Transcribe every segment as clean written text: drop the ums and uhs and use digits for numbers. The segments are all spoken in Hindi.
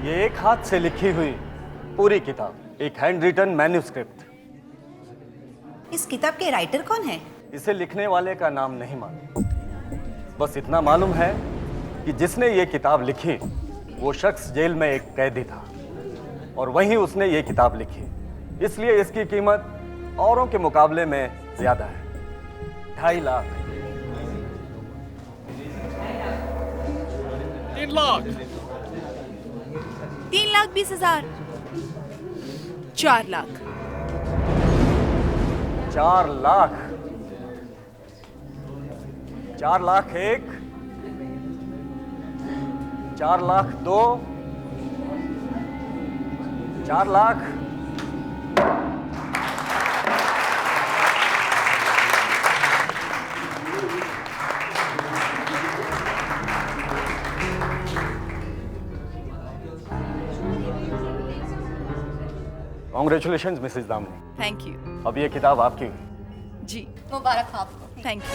ये एक हाथ से लिखी हुई पूरी किताब, एक हैंड रिटन मैन्युस्क्रिप्ट। इस किताब के राइटर कौन है? इसे लिखने वाले का नाम नहीं मालूम, बस इतना मालूम है कि जिसने ये किताब लिखी वो शख्स जेल में एक कैदी था और वहीं उसने ये किताब लिखी, इसलिए इसकी कीमत औरों के मुकाबले में ज्यादा है। 2.5 lakh. 3 lakh. 3,20,000। 4 lakh. 4 lakh. 4 lakh 1, 4 lakh 2, 4 lakh. Congratulation Mrs Damini. Thank you. अब ये किताब आपकी। जी मुबारक हो आपको। Thank you.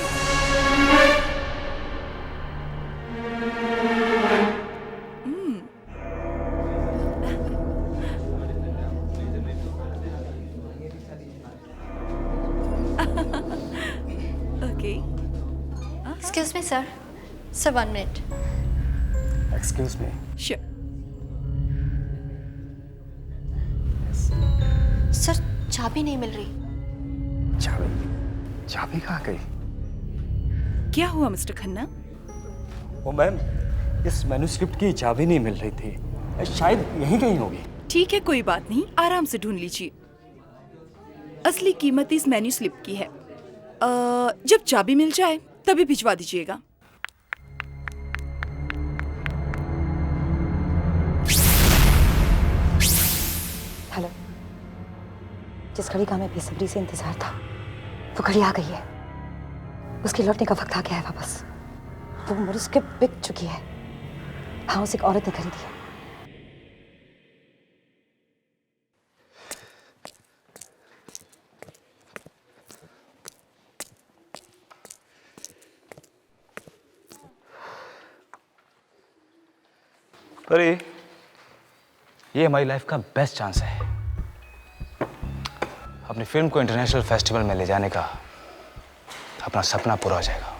Okay. Excuse me sir, 1 minute. Excuse me. Sure. Sir चाबी नहीं मिल रही। चाबी? चाबी कहाँ गई? क्या हुआ मिस्टर खन्ना? ओ मैम, इस मैन्युस्क्रिप्ट की चाबी नहीं मिल रही थी, शायद यहीं कहीं होगी। ठीक है, कोई बात नहीं, आराम से ढूंढ लीजिए। असली कीमत इस मेन्यू स्लिप की है। जब चाबी मिल जाए तभी भिजवा दीजिएगा। हेलो। जिस घड़ी का हमें बेसब्री से इंतजार था वो घड़ी आ गई है। उसके लौटने का वक्त आ गया है वापस। वो मुझसे बिक चुकी है। हाँ, उसे एक औरत ने खरीदी है। अरे ये हमारी लाइफ का बेस्ट चांस है अपनी फिल्म को इंटरनेशनल फेस्टिवल में ले जाने का। अपना सपना पूरा हो जाएगा।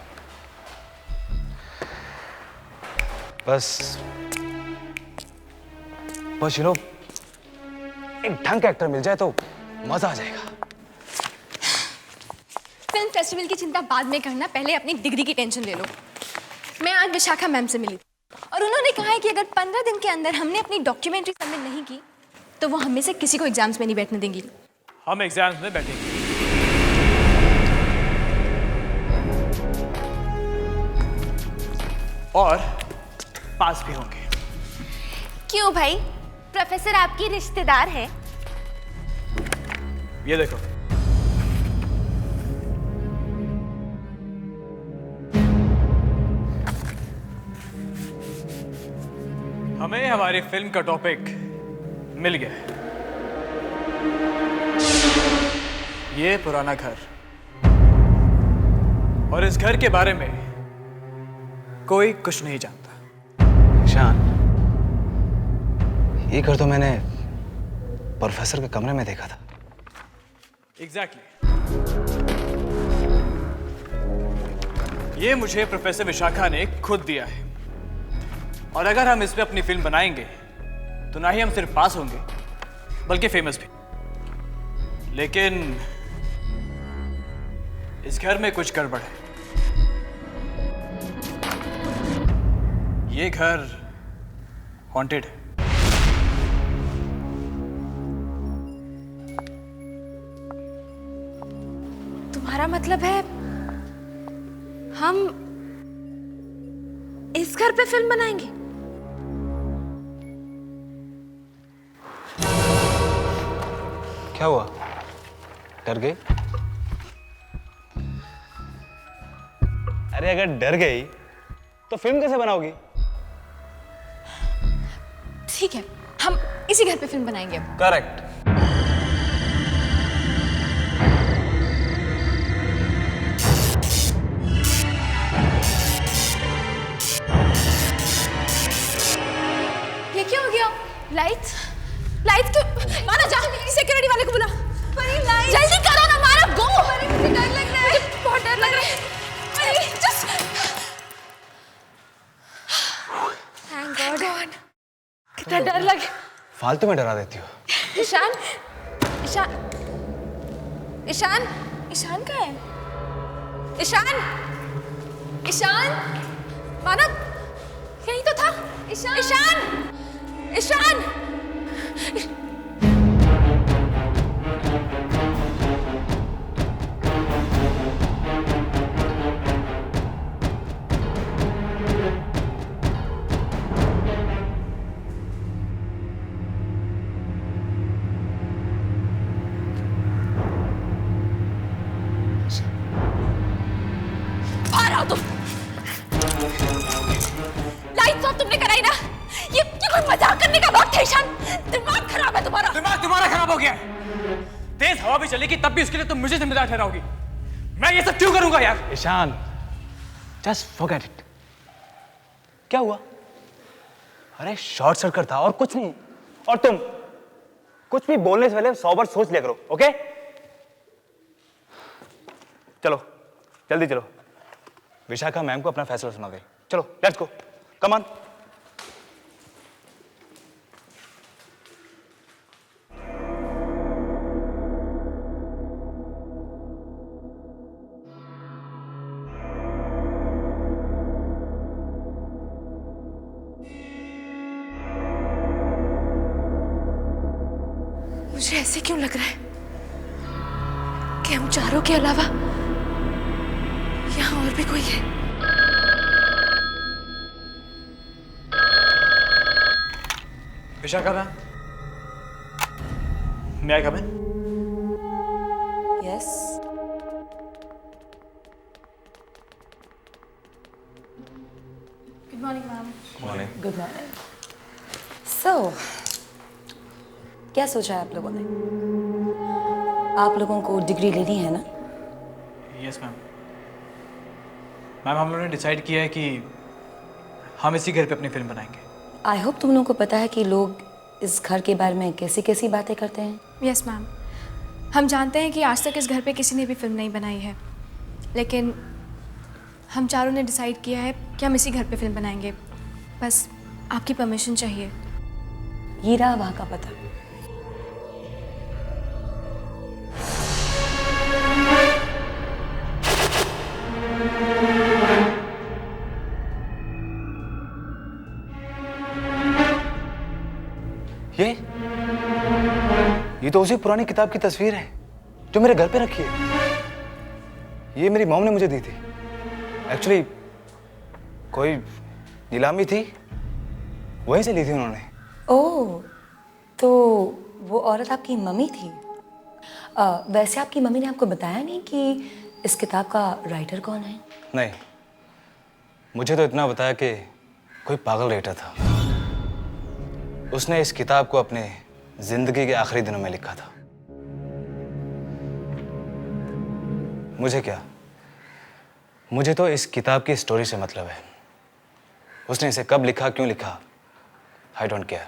बस यू नो एक ढंग का एक्टर मिल जाए तो मजा आ जाएगा। फिल्म फेस्टिवल की चिंता बाद में करना, पहले अपनी डिग्री की टेंशन ले लो। मैं आज विशाखा मैम से मिली और उन्होंने कहा है कि अगर 15 दिन के अंदर हमने अपनी डॉक्यूमेंट्री सबमिट नहीं की तो वो हमें से किसी को एग्जाम्स में नहीं बैठने देंगी। हम एग्जाम्स में बैठेंगे। और पास भी होंगे। क्यों भाई, प्रोफेसर आपकी रिश्तेदार है? ये देखो, हमें हमारी फिल्म का टॉपिक मिल गया है। ये पुराना घर, और इस घर के बारे में कोई कुछ नहीं जानता। ईशान, ये घर तो मैंने प्रोफेसर के कमरे में देखा था। एग्जैक्टली। ये मुझे प्रोफेसर विशाखा ने खुद दिया है, और अगर हम इस पे अपनी फिल्म बनाएंगे तो ना ही हम सिर्फ पास होंगे बल्कि फेमस भी। लेकिन इस घर में कुछ गड़बड़ है। ये घर हॉन्टेड है। तुम्हारा मतलब है हम इस घर पे फिल्म बनाएंगे? क्या हुआ, डर गई? अरे अगर डर गई तो फिल्म कैसे बनाओगी? ठीक है, हम इसी घर पे फिल्म बनाएंगे। करेक्ट। लाइट्स लाइट्स क्यों? मानव जा सिक्योरिटी वाले को बुला। जल्दी करो ना मानव, गो। मुझे डर लग रहा है, बहुत डर लग रहा है। Just thank God. कितना डर लगे। फालतू में डरा देती हो। ईशान ईशान ईशान ईशान कहाँ है? ईशान ईशान मानव यही तो था। ईशान ईशान ईशान लाइट्स ऑफ तुमने कराई ना? ये कोई मजाक करने का वक्त है ईशान। दिमाग खराब है तुम्हारा। दिमाग तुम्हारा खराब हो गया। तेज हवा भी चलेगी तब भी उसके लिए तुम मुझे जिम्मेदार ठहराओगी। मैं ये सब क्यों करूंगा यार? Ishan, just forget it. क्या हुआ? अरे शॉर्ट सर्किट था और कुछ नहीं। और तुम कुछ भी बोलने से पहले 100 बार सोच लिया करो, ओके? चलो जल्दी चलो। विशाखा मैम को अपना फैसला सुना दे। चलो लेट्स गो, कम ऑन। मुझे ऐसे क्यों लग रहा है कि हम चारों के अलावा यहाँ और भी कोई है? विशाखा मैम, मैं come in? Yes. Good morning ma'am. Good morning. So क्या सोचा है आप लोगों ने? आप लोगों को डिग्री लेनी है ना? Yes ma'am. मैम हम लोगों ने डिसाइड किया है कि हम इसी घर पे अपनी फिल्म बनाएंगे। आई होप तुम लोगों को पता है कि लोग इस घर के बारे में कैसी कैसी बातें करते हैं। यस मैम, हम जानते हैं कि आज तक इस घर पे किसी ने भी फिल्म नहीं बनाई है, लेकिन हम चारों ने डिसाइड किया है कि हम इसी घर पे फिल्म बनाएंगे। बस आपकी परमिशन चाहिए। ये रहा वहाँ का पता। ये तो उसी पुरानी किताब की तस्वीर है जो मेरे घर पे रखी है। ये मेरी मॉम ने मुझे दी थी। एक्चुअली कोई नीलामी थी, वहीं से ली थी उन्होंने। ओह, तो वो औरत आपकी मम्मी थी? वैसे आपकी मम्मी ने आपको बताया नहीं कि इस किताब का राइटर कौन है? नहीं, मुझे तो इतना बताया कि कोई पागल राइटर था। उसने इस किताब को अपने जिंदगी के आखिरी दिनों में लिखा था। मुझे क्या, मुझे तो इस किताब की स्टोरी से मतलब है। उसने इसे कब लिखा, क्यों लिखा, I don't care.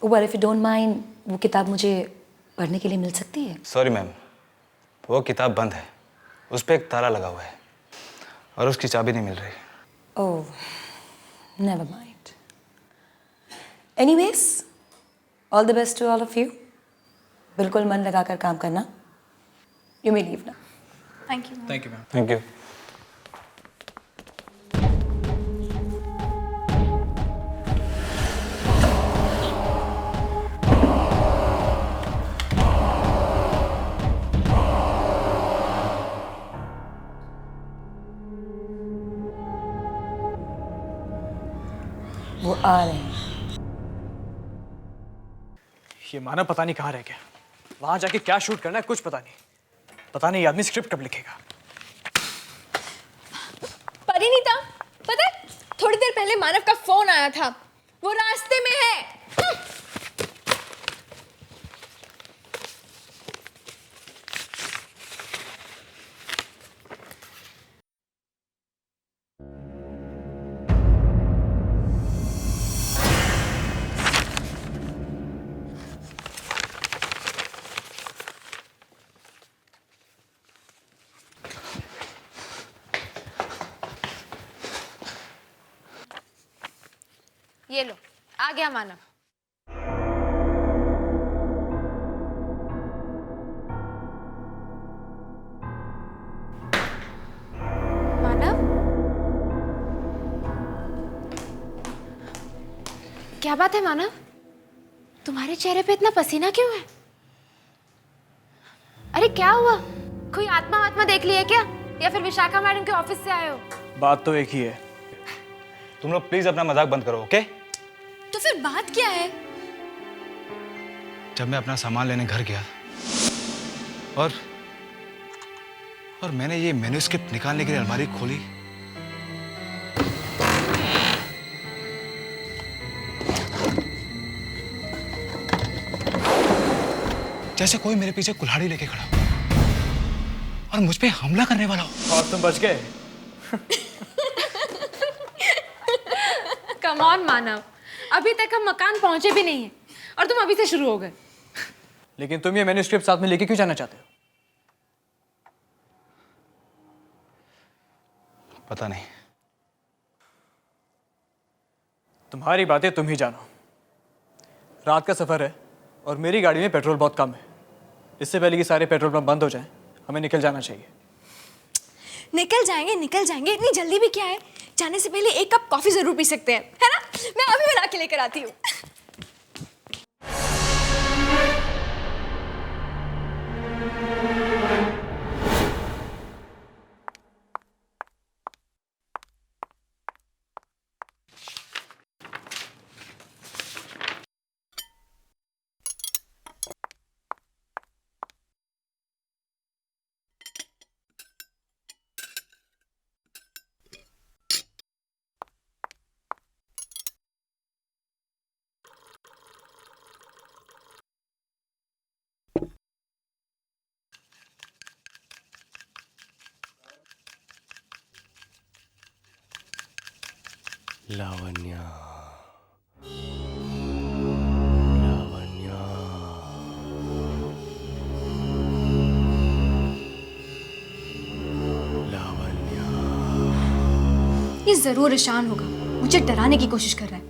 Well if you don't mind, वो किताब मुझे पढ़ने के लिए मिल सकती है? सॉरी मैम, वो किताब बंद है। उस पर एक ताला लगा हुआ है और उसकी चाबी नहीं मिल रही। Oh, never mind. Anyways, all the best to all of you. बिल्कुल मन लगाकर काम करना। You may leave now. Thank you. Thank you ma'am. Thank you. वो आ रहे हैं। ये मानव पता नहीं कहाँ रह गया। वहां जाके क्या शूट करना है कुछ पता नहीं। पता नहीं ये आदमी स्क्रिप्ट कब लिखेगा। परिणीता, पता है थोड़ी देर पहले मानव का फोन आया था, वो रास्ते में है। ये लो, आ गया मानव। मानव, क्या बात है मानव? तुम्हारे चेहरे पे इतना पसीना क्यों है? अरे क्या हुआ? कोई आत्मा वात्मा देख ली है क्या? या फिर विशाखा मैडम के ऑफिस से आए हो? बात तो एक ही है। तुम लोग प्लीज अपना मजाक बंद करो, ओके? तो फिर बात क्या है? जब मैं अपना सामान लेने घर गया और मैंने ये मैन्युस्क्रिप्ट निकालने के लिए अलमारी खोली, जैसे कोई मेरे पीछे कुल्हाड़ी लेके खड़ा हो और मुझ पे हमला करने वाला हो। और तुम बच गए। कम ऑन मानव, अभी तक हम मकान पहुंचे भी नहीं हैं और तुम अभी से शुरू हो गए। लेकिन तुम ये मैन्युस्क्रिप्ट साथ में लेके क्यों जाना चाहते हो? पता नहीं। तुम्हारी बातें तुम ही जानो। रात का सफर है और मेरी गाड़ी में पेट्रोल बहुत कम है। इससे पहले कि सारे पेट्रोल पंप बंद हो जाएं, हमें निकल जाना चाहिए। निकल जाएंगे, इतनी जल्दी भी क्या है? जाने से पहले एक कप कॉफी जरूर पी सकते हैं, है ना? मैं अभी बना के लेकर आती हूँ। लावण्या, ये जरूर ईशान होगा, मुझे डराने की कोशिश कर रहा है।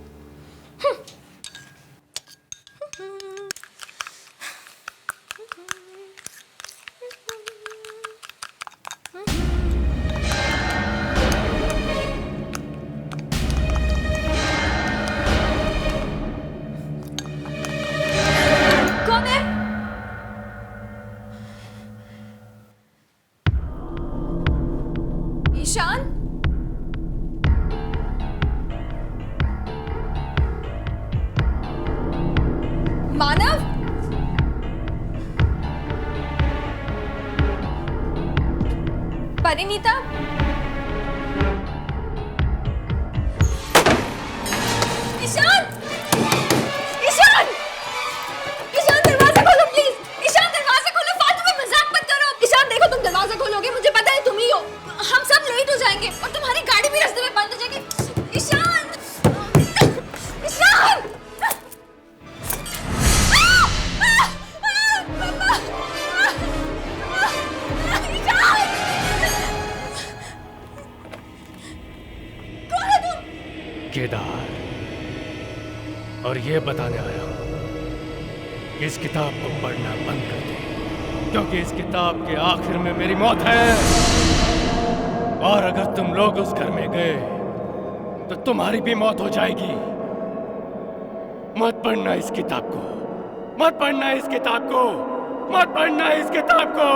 कौन है? ईशान? मानव? परिणीता? ईशान! ईशान! ईशान दरवाजा खोलो प्लीज! ईशान दरवाजा खोलो, फालतू में मजाक मत करो! ईशान देखो, तुम दरवाजा खोलोगे मुझे पता है तुम ही हो। हम सब लेट हो जाएंगे और तुम्हारी गाड़ी भी रास्ते में बंद हो जाएगी। ईशान! ईशान! केदार, और ये बताने आया हूं कि इस किताब को पढ़ना बंद कर दे, क्योंकि इस किताब के आखिर में मेरी मौत है। और अगर तुम लोग उस घर में गए तो तुम्हारी भी मौत हो जाएगी। मत पढ़ना इस किताब को, मत पढ़ना इस किताब को, मत पढ़ना इस किताब को।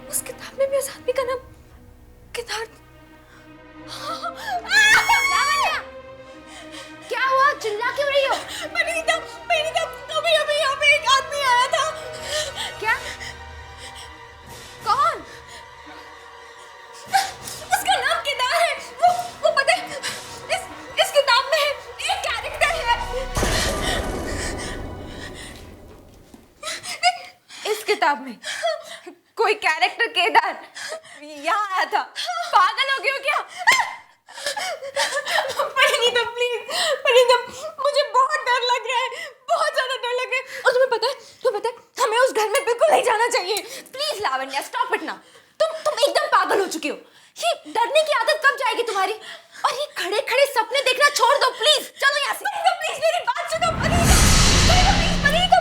उस किताब में भी उस आदमी का नाम केदार। क्या हुआ? चिल्ला क्यों रही हो? परिणीता, अभी यहाँ पे एक आदमी आया था। क्या? कौन? उसका नाम केदार है। वो पता है, इस किताब में एक कैरेक्टर है। इस इस किताब में कोई कैरेक्टर केदार यहाँ आया था। पागल हो गए हो क्या? परिणीता प्लीज, परिणीता मुझे बहुत डर लग रहा है, बहुत ज्यादा डर लग रहा है। और तुम्हें पता है हमें उस घर में बिल्कुल नहीं जाना चाहिए। प्लीज लावण्या स्टॉप इट ना। तुम एकदम पागल हो चुके हो। ये डरने की आदत कब जाएगी तुम्हारी? और ये खड़े खड़े सपने देखना छोड़ दो प्लीज। चलो यहाँ से। प्लीज मेरी बात सुनो। परिणीता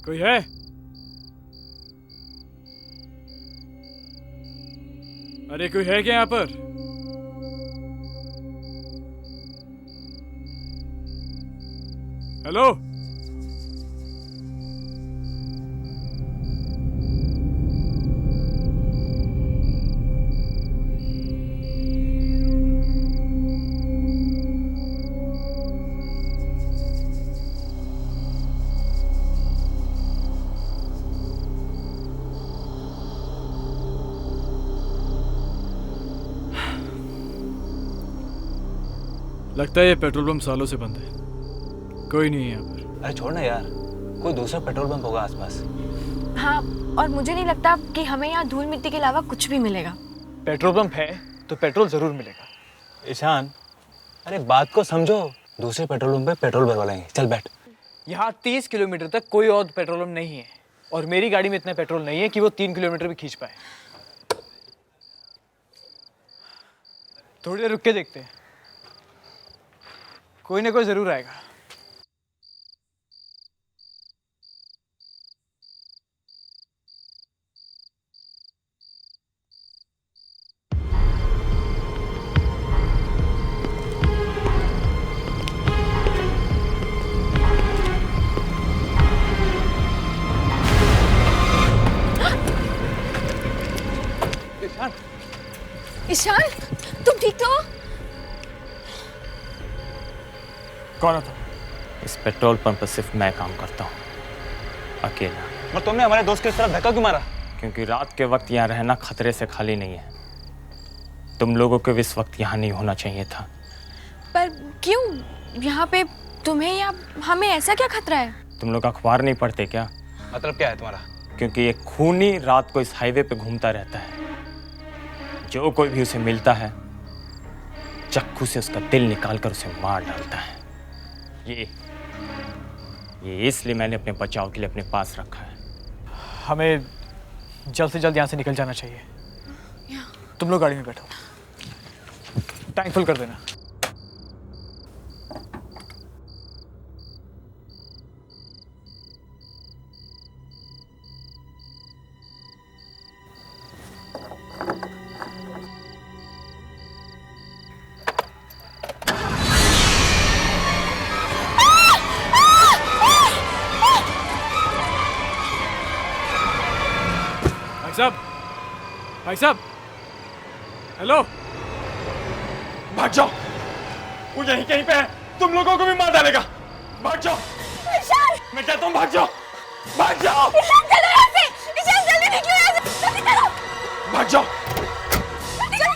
कोई है? अरे कोई है क्या यहाँ पर? हेलो? लगता है ये पेट्रोल पंप सालों से बंद है। कोई नहीं है यहाँ पर। अरे छोड़ ना यार, कोई दूसरा पेट्रोल पंप होगा आसपास। हाँ, और मुझे नहीं लगता कि हमें यहाँ धूल मिट्टी के अलावा कुछ भी मिलेगा। पेट्रोल पंप है तो पेट्रोल जरूर मिलेगा। ईशान, अरे बात को समझो। दूसरे पेट्रोल पंप पे पेट्रोल भरवा लेंगे। चल बैठ। यहाँ 30 किलोमीटर तक कोई और पेट्रोल पंप नहीं है और मेरी गाड़ी में इतना पेट्रोल नहीं है कि वो 3 किलोमीटर भी खींच पाए। थोड़ी देर रुक के देखते हैं, कोई ना कोई जरूर आएगा। ईशान, तुम ठीक तो हो? कौन था? इस पेट्रोल पंप पर सिर्फ मैं काम करता हूँ, अकेला। और तुमने हमारे दोस्त के इस तरफ धक्का क्यों मारा? क्योंकि रात के वक्त यहाँ रहना खतरे से खाली नहीं है। तुम लोगों को इस वक्त यहाँ नहीं होना चाहिए था। पर क्यों? यहाँ पे तुम्हें या हमें ऐसा क्या खतरा है? तुम लोग अखबार नहीं पढ़ते क्या? मतलब क्या है तुम्हारा? क्योंकि एक खूनी रात को इस हाईवे पे घूमता रहता है। जो कोई भी उसे मिलता है चाकू से उसका दिल निकालकर उसे मार डालता है। ये इसलिए मैंने अपने बचाव के लिए अपने पास रखा है। हमें जल्द से जल्द यहाँ से निकल जाना चाहिए। तुम लोग गाड़ी में बैठो, टैंक फुल कर देना। भाई साहब, हेलो। भाग जाओ, वो यहीं कहीं पे है, तुम लोगों को भी मार डालेगा। भाग जाओ। मैं कहता हूँ भाग जाओ, भाग जाओ। चलो यहाँ से, जल्दी निकलो यहाँ से, जल्दी चलो। भाग जाओ। जल्दी चलो।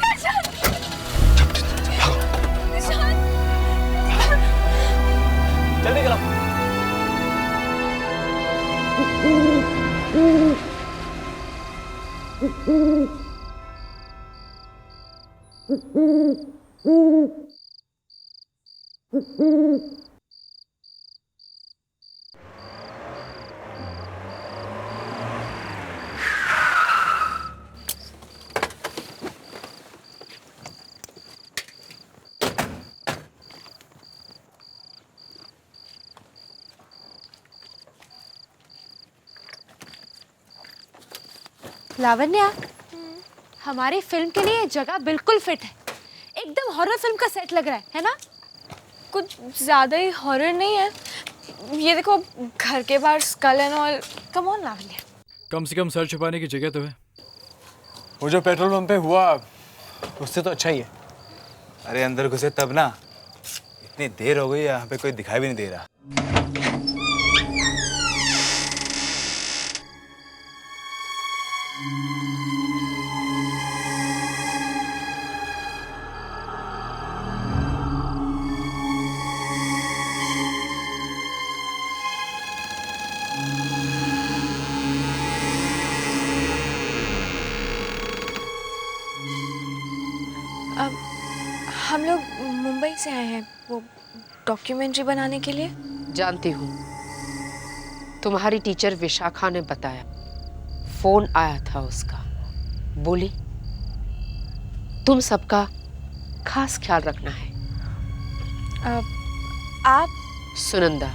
लावण्या, हमारी फिल्म के लिए जगह बिल्कुल फिट है। एकदम हॉरर फिल्म का सेट लग रहा है ना? कुछ ज्यादा ही हॉरर नहीं है। ये देखो, घर के बाहर school and all. Come on Lavanya. कम से कम सर छुपाने की जगह तो है। वो जो पेट्रोल पंप पे हुआ उससे तो अच्छा ही है। अरे अंदर घुसे तब ना, इतनी देर हो गई यहाँ पे कोई दिखाई भी नहीं दे रहा। अब हम लोग मुंबई से आए हैं वो डॉक्यूमेंट्री बनाने के लिए। जानती हूँ, तुम्हारी टीचर विशाखा ने बताया, फोन आया था उसका। बोली तुम सबका खास ख्याल रखना है। आप सुनंदा,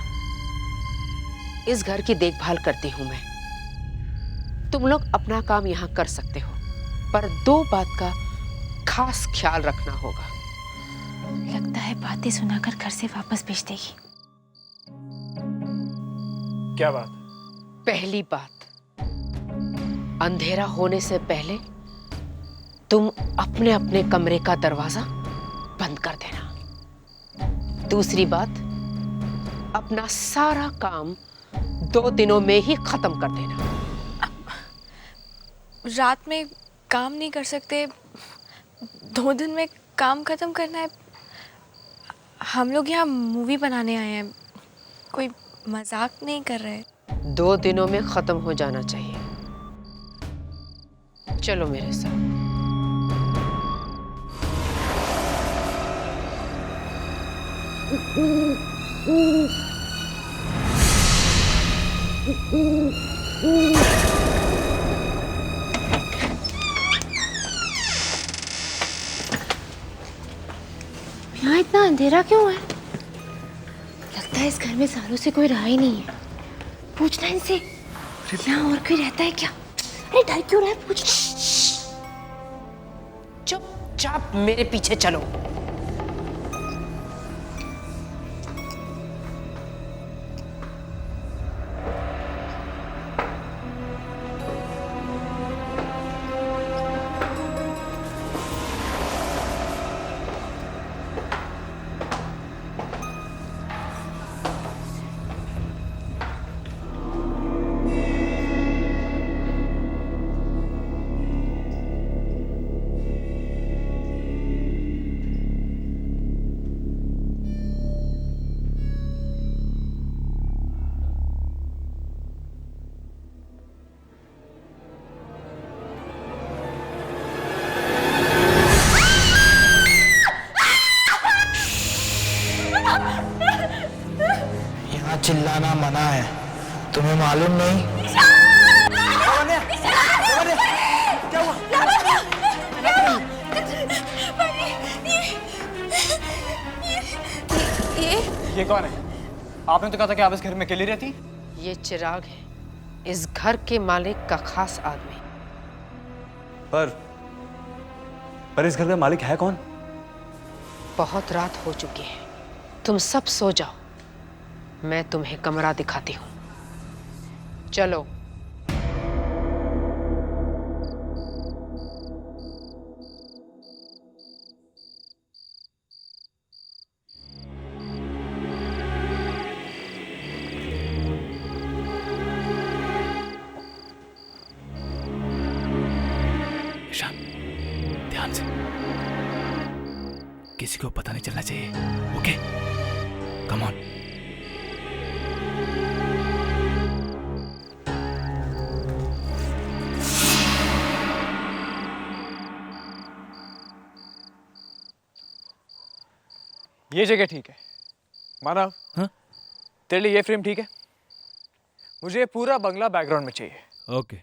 इस घर की देखभाल करती हूँ मैं। तुम लोग अपना काम यहाँ कर सकते हो, पर 2 बात का खास ख्याल रखना होगा। लगता है बातें सुनाकर घर से वापस भेज देगी। क्या बात? पहली बात, अंधेरा होने से पहले तुम अपने अपने कमरे का दरवाजा बंद कर देना। दूसरी बात, अपना सारा काम 2 दिनों में ही खत्म कर देना। रात में काम नहीं कर सकते, 2 दिन में काम खत्म करना है। हम लोग यहाँ मूवी बनाने आए हैं, कोई मजाक नहीं कर रहे। 2 दिनों में खत्म हो जाना चाहिए। चलो मेरे साथ। यहाँ इतना अंधेरा क्यों है? लगता है इस घर में सालों से कोई रहा ही नहीं है। पूछना इनसे, यहाँ और कोई रहता है क्या? अरे डर क्यों रहा है? पूछना। चुपचाप मेरे पीछे चलो। चिल्लाना मना है, तुम्हें मालूम नहीं? क्या हुआ? ये कौन है? आपने तो कहा था कि आप इस घर में अकेली रहती। ये चिराग है, इस घर के मालिक का खास आदमी। पर इस घर का मालिक है कौन? बहुत रात हो चुकी है, तुम सब सो जाओ। मैं तुम्हें कमरा दिखाती हूँ, चलो। ईशान, ध्यान से, किसी को पता नहीं चलना चाहिए। Okay, come on. ये जगह ठीक है मानव। हाँ? तेरे लिए ये फ्रेम ठीक है? मुझे ये पूरा बंगला बैकग्राउंड में चाहिए। ओके।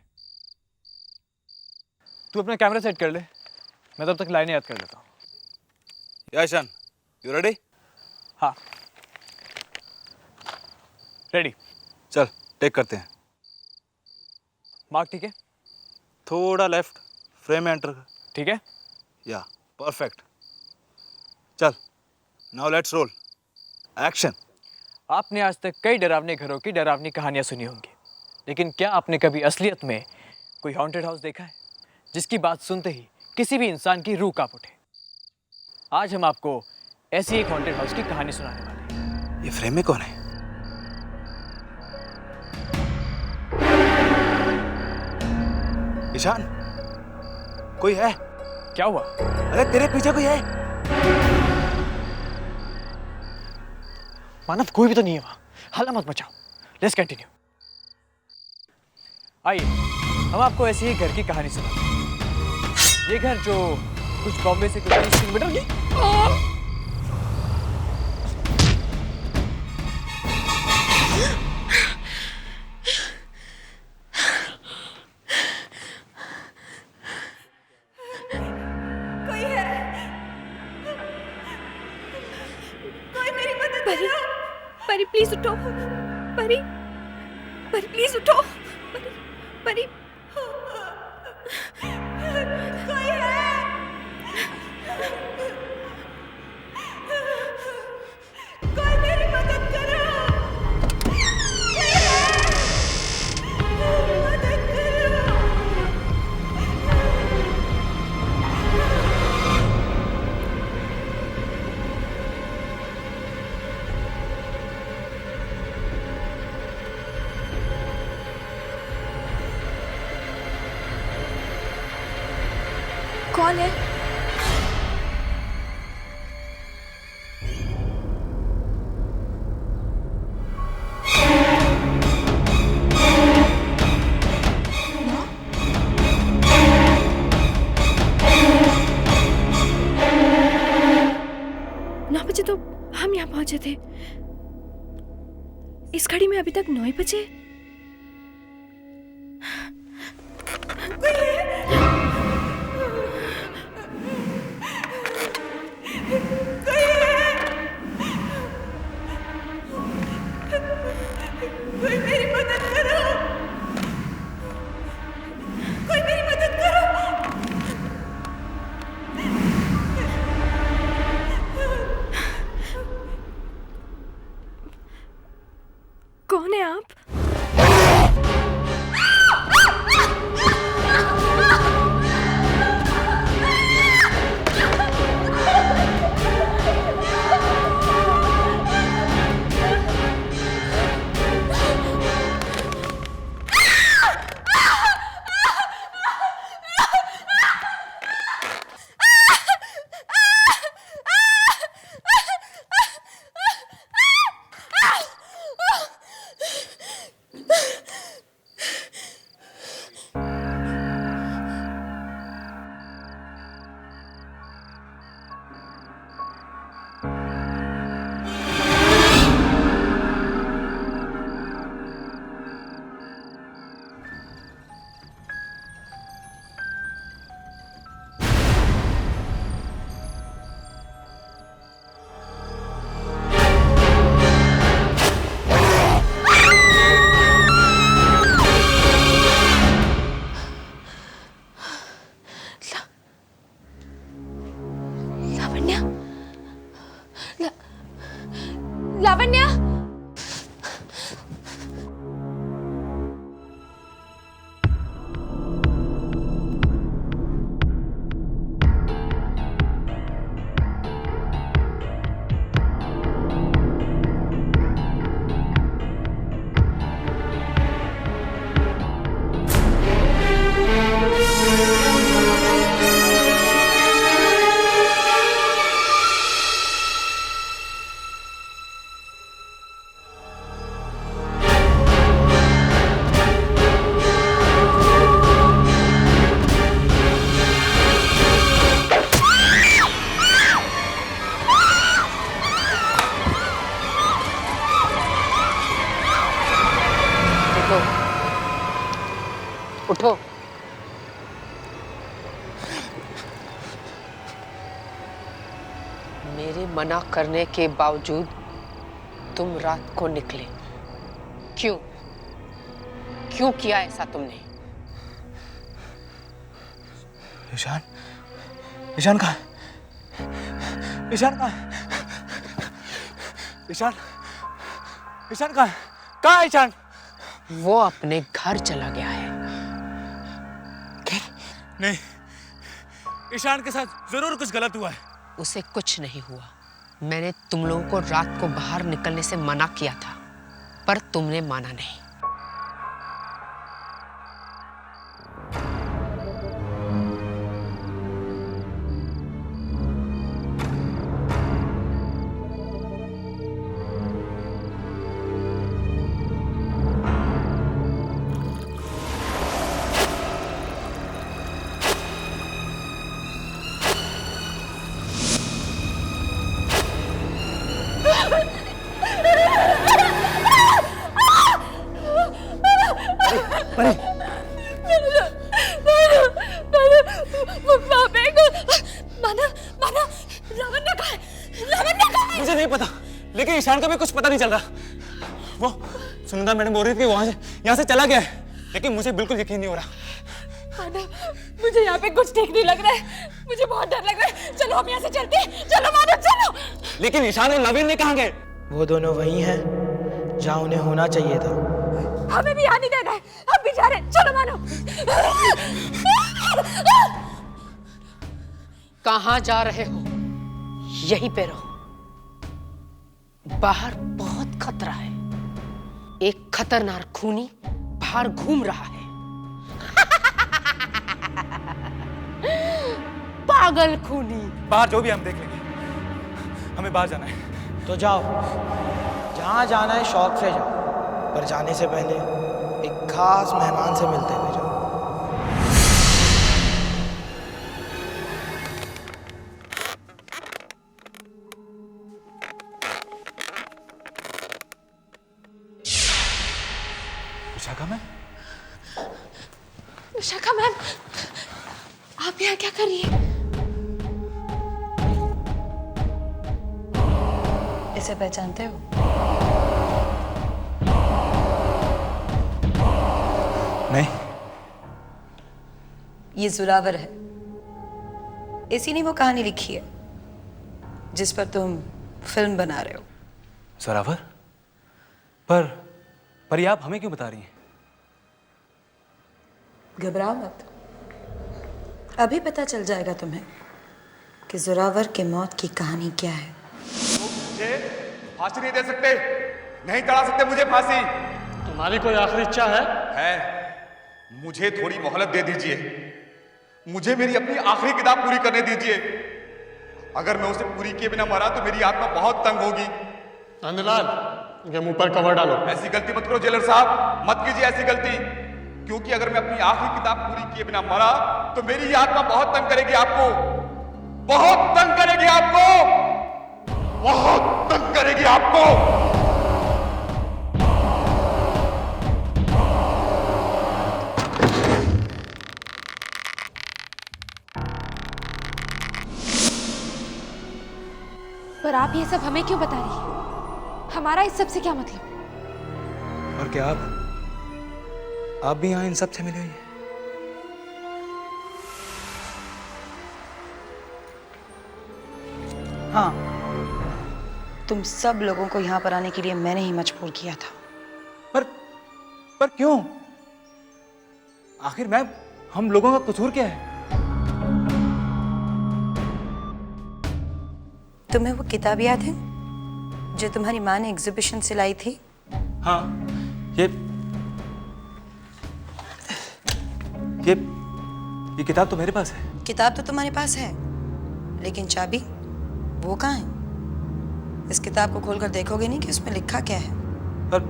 तू अपना कैमरा सेट कर ले, मैं तब तक लाइनें याद कर लेता हूँ। Ishan, you ready? हाँ, रेडी। चल टेक करते हैं। मार्क ठीक है? थोड़ा लेफ्ट, फ्रेम में एंटर। ठीक है? या परफेक्ट। चल, नाउ लेट्स रोल। एक्शन। आपने आज तक कई डरावने घरों की डरावनी कहानियां सुनी होंगी, लेकिन क्या आपने कभी असलियत में कोई हॉन्टेड हाउस देखा है? जिसकी बात सुनते ही किसी भी इंसान की रूह कांप उठे। आज हम आपको ऐसी एक हॉन्टेड हाउस की कहानी सुनाने वाले हैं। ये फ्रेम में कौन है? ईशान, कोई है? क्या हुआ? अरे तेरे पीछे कोई है? मानव, कोई भी तो नहीं है वहां। हल्ला मत मचाओ। Let's continue. आइए हम आपको ऐसी ही घर की कहानी सुनाते हैं। ये घर जो कुछ बॉम्बे से कुछ 30 किलोमीटर की परी प्लीज उठो। परी, परी प्लीज उठो। परी, कोई है? कोई मेरी मदद करो। मदद करो। कौन है? नौ बजे तो हम यहाँ पहुंचे थे। इस घड़ी में अभी तक 9 बजे। कोई मेरी मदद करो। कोई मेरी मदद करो। कौन है आप? लावण्या, उठो। मेरे मना करने के बावजूद तुम रात को निकले। क्यों? क्यों किया ऐसा तुमने? ईशान, ईशान कहाँ? ईशान कहाँ? ईशान, ईशान कहाँ? कहाँ है ईशान? वो अपने घर चला गया है। नहीं, ईशान के साथ जरूर कुछ गलत हुआ है। उसे कुछ नहीं हुआ। मैंने तुम लोगों को रात को बाहर निकलने से मना किया था, पर तुमने माना नहीं। मुझे नहीं पता, लेकिन ईशान का भी कुछ पता नहीं चल रहा। वो सुनंदा मैडम बोल रही थी वहां से यहाँ से चला गया है, लेकिन मुझे बिल्कुल यकीन नहीं हो रहा। मुझे यहाँ पे कुछ ठीक नहीं लग रहा है, मुझे बहुत डर लग रहा है। चलो हम यहाँ से चलते हैं, चलो मानो चलो। लेकिन ईशान और नवीन ने कहाँ गए? वो दोनों वही हैं जहाँ उन्हें होना चाहिए था। हमें भी यहाँ नहीं देना है, हम भी जा रहे हैं, चलो मानो। कहाँ जा रहे हो? यहीं पे रहो। बाहर बहुत खतरा है। एक खतरनाक खूनी बाहर घूम रहा है। पागल खूनी। बाहर जो भी हम देख लेंगे, हमें बाहर जाना है। तो जाओ, जहाँ जाना है शौक से जाओ, पर जाने से पहले एक खास मेहमान से मिलते हुए जाओ। विशाखा मैम? विशाखा मैम, आप यहाँ क्या कर रही हैं? इसे पहचानते हो? नहीं। ये जोरावर है। इसी ने वो कहानी लिखी है जिस पर तुम फिल्म बना रहे हो। जोरावर? पर ये आप हमें क्यों बता रही हैं? घबराओ मत, अभी पता चल जाएगा तुम्हें कि जोरावर के मौत की कहानी क्या है। मुझे फांसी नहीं दे सकते, नहीं चढ़ा सकते मुझे फांसी। तुम्हारी कोई आखिरी इच्छा है? मुझे थोड़ी मोहलत दे दीजिए, मुझे मेरी अपनी आखिरी किताब पूरी करने दीजिए। अगर मैं उसे पूरी किए बिना मरा तो मेरी आत्मा बहुत तंग होगी। नंदलाल, इनके मुंह पर कवर डालो। ऐसी गलती मत करो जेलर साहब, मत कीजिए ऐसी गलती, क्योंकि अगर मैं अपनी आखिरी किताब पूरी किए बिना मरा तो मेरी ये आत्मा बहुत तंग करेगी आपको, बहुत तंग करेगी आपको, बहुत तंग करेगी आपको। पर आप ये सब हमें क्यों बता रही हैं? हमारा इस सब से क्या मतलब? और क्या आप भी यहाँ इन सब से मिले हुई हैं? हाँ, तुम सब लोगों को यहाँ पर आने के लिए मैंने ही मजबूर किया था। पर क्यों? आखिर मैम, हम लोगों का कसूर क्या है? तुम्हें वो किताब याद है जो तुम्हारी माँ ने एग्जीबिशन से लाई थी? हाँ, ये किताब तो मेरे पास है। किताब तो तुम्हारे पास है, लेकिन चाबी वो कहाँ है? इस किताब को खोलकर देखोगे नहीं कि उसमें लिखा क्या है? पर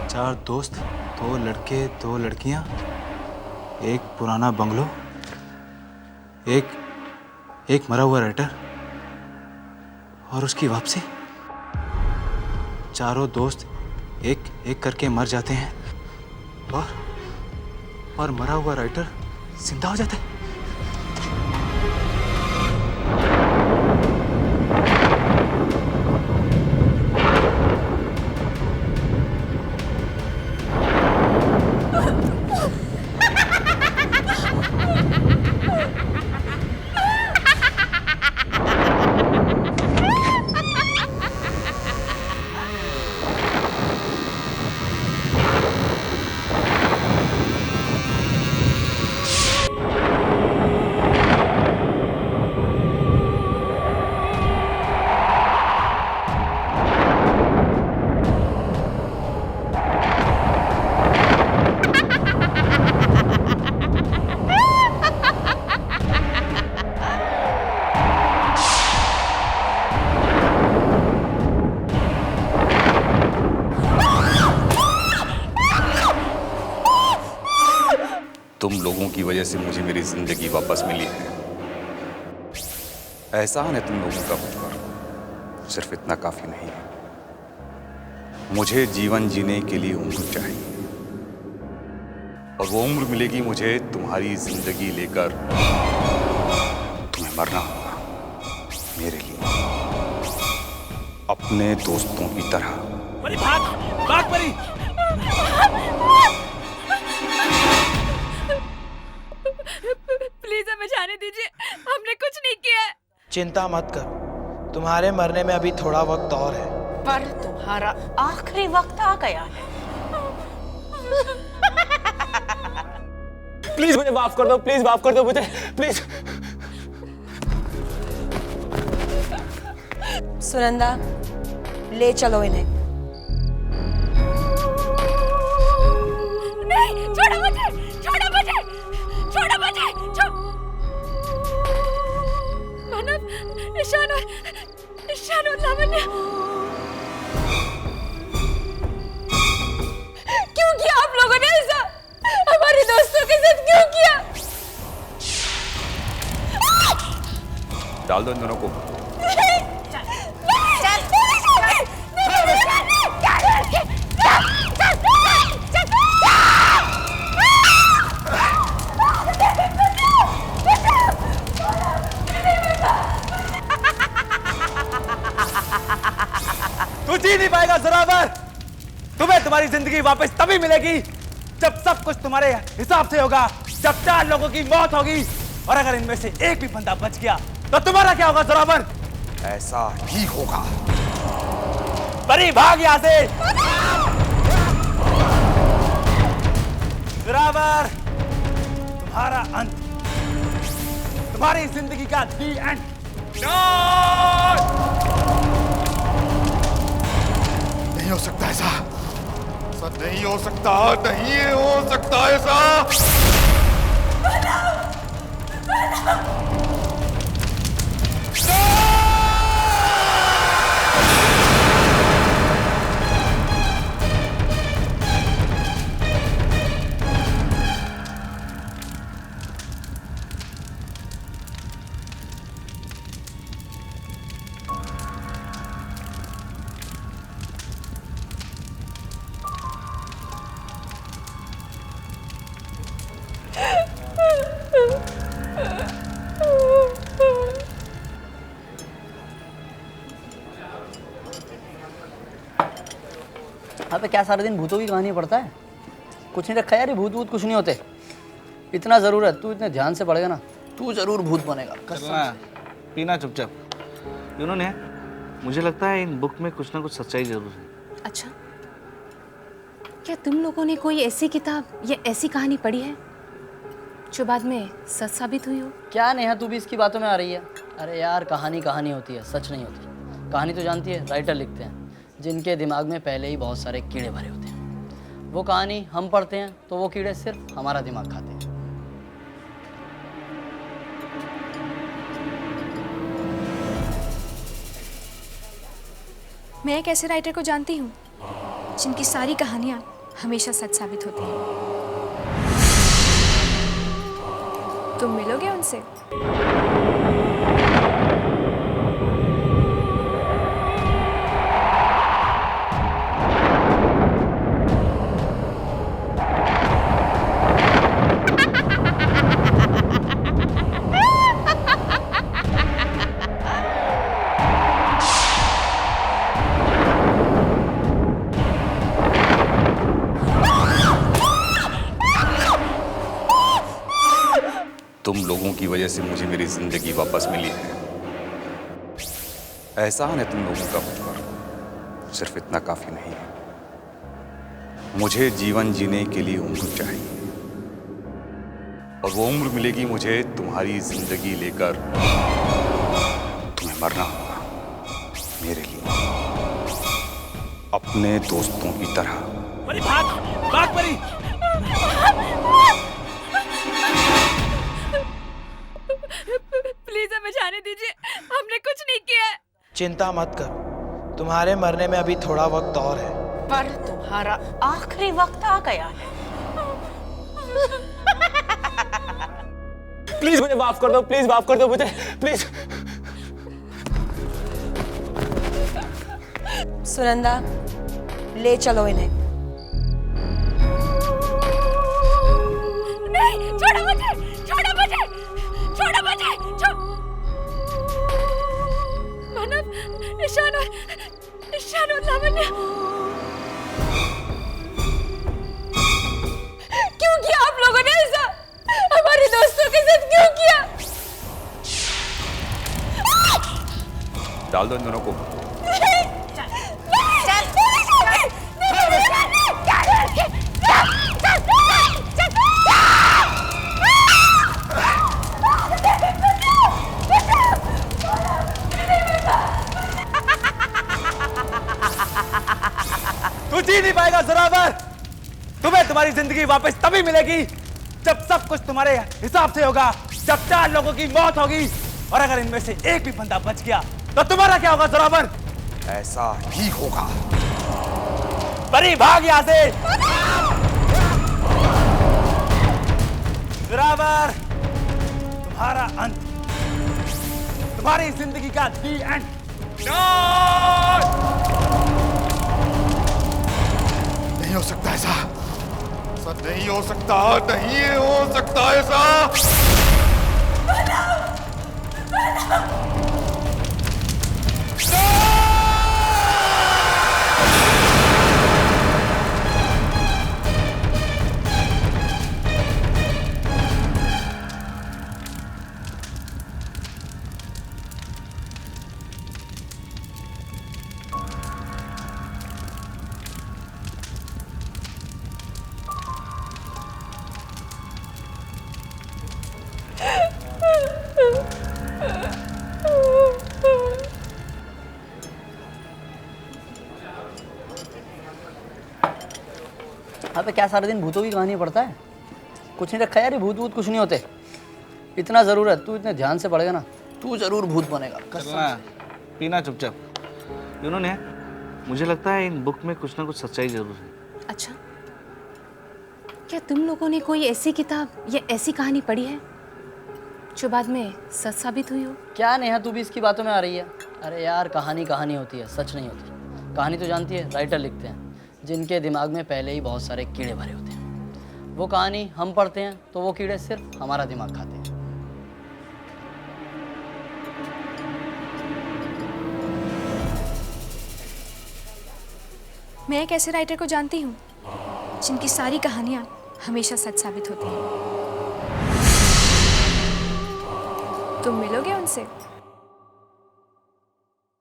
चार दोस्त, दो लड़के, दो लड़कियां, एक पुराना बंगलो, एक मरा हुआ राइटर और उसकी वापसी। चारों दोस्त एक एक करके मर जाते हैं और मरा हुआ राइटर जिंदा हो जाता है। तुम लोगों की वजह से मुझे मेरी जिंदगी वापस मिली है। एहसान है तुम लोगों का मुझ पर, सिर्फ इतना काफी नहीं है। मुझे जीवन जीने के लिए उम्र चाहिए, और वो उम्र मिलेगी मुझे तुम्हारी जिंदगी लेकर। तुम्हें मरना होगा मेरे लिए, अपने दोस्तों की तरह। परी भाग, भाग परी। प्लीज हमें जाने दीजिए, हमने कुछ नहीं किया है। चिंता मत करो, तुम्हारे मरने में अभी थोड़ा वक्त और है। पर तुम्हारा आखिरी वक्त आ गया है। प्लीज मुझे माफ कर दो, प्लीज माफ कर दो मुझे, प्लीज। सुनंदा, ले चलो इन्हें। नहीं, छोड़ो मुझे, छोड़ो मुझे, छोड़ो मुझे, मानव, ईशान और लावण्य। क्यों किया आप लोगों ने ऐसा? हमारे दोस्तों के साथ क्यों किया? डाल दो इन दोनों को। तू जी नहीं पाएगा ज़ोरावर। तुम्हें तुम्हारी जिंदगी वापस तभी मिलेगी जब सब कुछ तुम्हारे हिसाब से होगा, जब 4 लोगों की मौत होगी, और अगर इनमें से एक भी बंदा बच गया तो तुम्हारा क्या होगा ज़ोरावर? ऐसा ही होगा। परी भाग यहां से। ज़ोरावर, तुम्हारा अंत, तुम्हारी जिंदगी का दी एंड। नहीं हो सकता ऐसा, नहीं हो सकता, नहीं हो सकता ऐसा। अबे क्या सारे दिन भूतों की कहानी पढ़ता है? कुछ नहीं रखा यार, ये भूत कुछ नहीं होते। इतना जरूर है, तू इतने ध्यान से पढ़ेगा ना, तू जरूर भूत बनेगा। चलना, पीना चुपचाप। इन्होंने, मुझे लगता है इन बुक में कुछ ना कुछ सच्चाई जरूर है। अच्छा, क्या तुम लोगों ने कोई ऐसी किताब या ऐसी कहानी पढ़ी है जो बाद में सच साबित हुई हो? क्या नेहा, तू भी इसकी बातों में आ रही है? अरे यार, कहानी कहानी होती है, सच नहीं होती। कहानी तो जानती है, राइटर लिखते हैं जिनके दिमाग में पहले ही बहुत सारे कीड़े भरे होते हैं। वो कहानी हम पढ़ते हैं तो वो कीड़े सिर्फ हमारा दिमाग खाते हैं। मैं एक ऐसे राइटर को जानती हूँ जिनकी सारी कहानियाँ हमेशा सच साबित होती हैं। तुम मिलोगे उनसे? तुम लोगों की वजह से मुझे मेरी जिंदगी वापस मिली है। एहसान है तुम लोगों का मुझ पर, सिर्फ इतना काफी नहीं है। मुझे जीवन जीने के लिए उम्र चाहिए, और वो उम्र मिलेगी मुझे तुम्हारी जिंदगी लेकर। तुम्हें मरना होगा मेरे लिए, अपने दोस्तों की तरह। परी भाग, भाग परी। प्लीज हमें जाने दीजिए, हमने कुछ नहीं किया है। चिंता मत करो, तुम्हारे मरने में अभी थोड़ा वक्त और है। पर तुम्हारा आखिरी वक्त आ गया है। प्लीज मुझे माफ कर दो, प्लीज माफ कर दो मुझे, प्लीज। सुनंदा, ले चलो इन्हें। नहीं, छोड़ो मुझे, छोड़ो मुझे, छोड़ो मुझे, मानव, ईशान और लावण्य, क्यों किया आप लोगों ने ऐसा? हमारे दोस्तों के साथ क्यों किया? डाल दो इन दोनों को। तू जी नहीं पाएगा जोरावर। तुम्हें तुम्हारी जिंदगी वापस तभी मिलेगी जब सब कुछ तुम्हारे हिसाब से होगा, जब 4 लोगों की मौत होगी, और अगर इनमें से एक भी बंदा बच गया तो तुम्हारा क्या होगा जोरावर? ऐसा ही होगा। परी भाग यहां से। जोरावर, तुम्हारा अंत, तुम्हारी जिंदगी का दी एंड। नहीं हो सकता ऐसा, नहीं हो सकता, नहीं हो सकता ऐसा। अबे क्या सारे दिन भूतों की कहानी पढ़ता है? कुछ नहीं रखा यार, ये भूत भूत कुछ नहीं होते। इतना ज़रूर है, तू इतने ध्यान से पढ़ेगा ना, तू ज़रूर भूत बनेगा। चलना, पीना चुपचाप। उन्होंने, मुझे लगता है इन बुक में कुछ ना कुछ सच्चाई जरूर है। अच्छा, क्या तुम लोगों ने कोई ऐसी किताब या ऐसी कहानी पढ़ी है जो बाद में सच साबित हुई हो? क्या नेहा, तू भी इसकी बातों में आ रही है? अरे यार, कहानी कहानी होती है, सच नहीं होती। कहानी तो जानती है, राइटर लिखते हैं जिनके दिमाग में पहले ही बहुत सारे कीड़े भरे होते हैं। वो कहानी हम पढ़ते हैं तो वो कीड़े सिर्फ हमारा दिमाग खाते हैं। मैं एक ऐसे राइटर को जानती हूँ जिनकी सारी कहानियाँ हमेशा सच साबित होती हैं। तुम मिलोगे उनसे?